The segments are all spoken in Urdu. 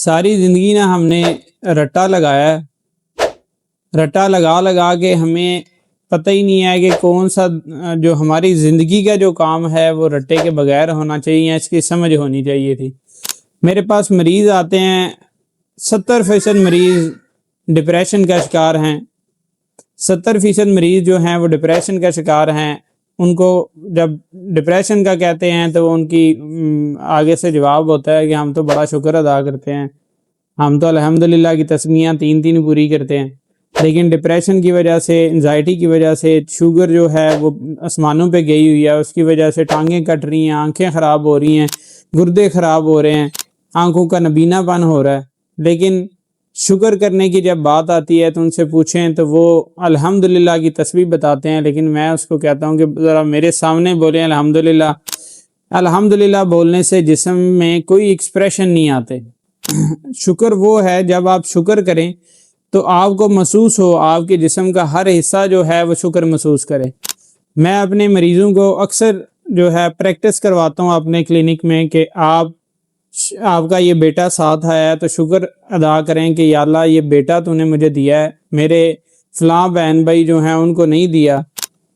ساری زندگی نا ہم نے رٹا لگایا ہے، رٹا لگا لگا کے ہمیں پتہ ہی نہیں ہے کہ کون سا جو ہماری زندگی کا جو کام ہے وہ رٹے کے بغیر ہونا چاہیے، اس کی سمجھ ہونی چاہیے تھی۔ میرے پاس مریض آتے ہیں، 70% مریض ڈپریشن کا شکار ہیں، 70% مریض جو ہیں وہ ڈپریشن کا شکار ہیں۔ ان کو جب ڈپریشن کا کہتے ہیں تو ان کی آگے سے جواب ہوتا ہے کہ ہم تو بڑا شکر ادا کرتے ہیں، ہم تو الحمدللہ کی تسمیاں 3 پوری کرتے ہیں، لیکن ڈپریشن کی وجہ سے، انزائٹی کی وجہ سے شوگر جو ہے وہ آسمانوں پہ گئی ہوئی ہے، اس کی وجہ سے ٹانگیں کٹ رہی ہیں، آنکھیں خراب ہو رہی ہیں، گردے خراب ہو رہے ہیں، آنکھوں کا نبینا پن ہو رہا ہے۔ لیکن شکر کرنے کی جب بات آتی ہے تو ان سے پوچھیں تو وہ الحمدللہ کی تسبیح بتاتے ہیں، لیکن میں اس کو کہتا ہوں کہ ذرا میرے سامنے بولیں الحمدللہ۔ الحمدللہ بولنے سے جسم میں کوئی ایکسپریشن نہیں آتے۔ شکر وہ ہے جب آپ شکر کریں تو آپ کو محسوس ہو، آپ کے جسم کا ہر حصہ جو ہے وہ شکر محسوس کرے۔ میں اپنے مریضوں کو اکثر جو ہے پریکٹس کرواتا ہوں اپنے کلینک میں کہ آپ کا یہ بیٹا ساتھ آیا ہے تو شکر ادا کریں کہ یا اللہ یہ بیٹا تو نے مجھے دیا ہے، میرے فلاں بہن بھائی جو ہیں ان کو نہیں دیا،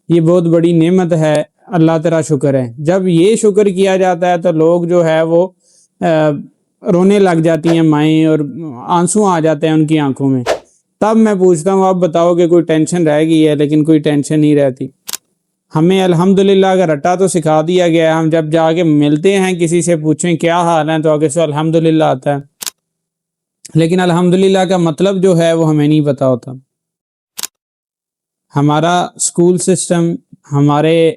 یہ بہت بڑی نعمت ہے، اللہ تیرا شکر ہے۔ جب یہ شکر کیا جاتا ہے تو لوگ جو ہے وہ رونے لگ جاتی ہیں مائیں، اور آنسو آ جاتے ہیں ان کی آنکھوں میں۔ تب میں پوچھتا ہوں آپ بتاؤ کہ کوئی ٹینشن رہ گئی ہے؟ لیکن کوئی ٹینشن نہیں رہتی۔ ہمیں الحمدللہ کا رٹا تو سکھا دیا گیا ہے، ہم جب جا کے ملتے ہیں کسی سے پوچھیں کیا حال ہے تو آگے سے الحمدللہ آتا ہے، لیکن الحمدللہ کا مطلب جو ہے وہ ہمیں نہیں پتا ہوتا۔ ہمارا اسکول سسٹم، ہمارے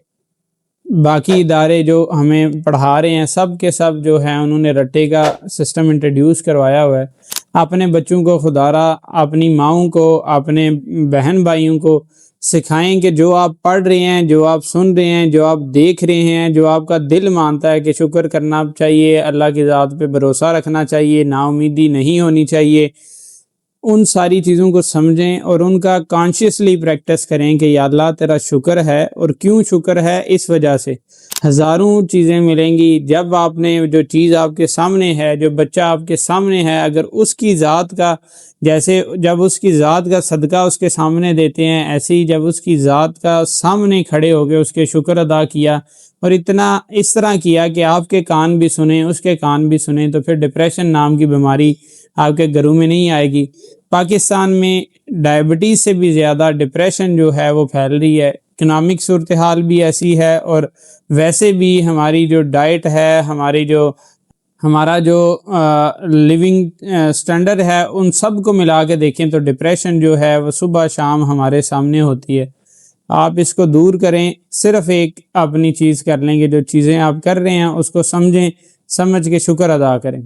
باقی ادارے جو ہمیں پڑھا رہے ہیں، سب کے سب جو ہیں انہوں نے رٹے کا سسٹم انٹروڈیوس کروایا ہوا ہے۔ اپنے بچوں کو خدا را، اپنی ماؤں کو، اپنے بہن بھائیوں کو سکھائیں کہ جو آپ پڑھ رہے ہیں، جو آپ سن رہے ہیں، جو آپ دیکھ رہے ہیں، جو آپ کا دل مانتا ہے کہ شکر کرنا چاہیے، اللہ کی ذات پہ بھروسہ رکھنا چاہیے، نا امیدی نہیں ہونی چاہیے، ان ساری چیزوں کو سمجھیں اور ان کا کانشیسلی پریکٹس کریں کہ یا اللہ تیرا شکر ہے۔ اور کیوں شکر ہے؟ اس وجہ سے ہزاروں چیزیں ملیں گی۔ جب آپ نے جو چیز آپ کے سامنے ہے، جو بچہ آپ کے سامنے ہے، اگر اس کی ذات کا، جیسے جب اس کی ذات کا صدقہ اس کے سامنے دیتے ہیں، ایسے ہی جب اس کی ذات کا سامنے کھڑے ہو کے اس کے شکر ادا کیا اور اتنا اس طرح کیا کہ آپ کے کان بھی سنیں، اس کے کان بھی سنیں، تو پھر ڈپریشن نام کی بیماری آپ کے گھروں میں نہیں آئے گی۔ پاکستان میں ڈائبٹیز سے بھی زیادہ ڈپریشن جو ہے وہ پھیل رہی ہے، اکنامک صورتحال بھی ایسی ہے، اور ویسے بھی ہماری جو ڈائٹ ہے، ہمارا جو لیونگ سٹینڈرڈ ہے، ان سب کو ملا کے دیکھیں تو ڈپریشن جو ہے وہ صبح شام ہمارے سامنے ہوتی ہے۔ آپ اس کو دور کریں، صرف ایک اپنی چیز کر لیں گے، جو چیزیں آپ کر رہے ہیں اس کو سمجھیں، سمجھ کے شکر ادا کریں۔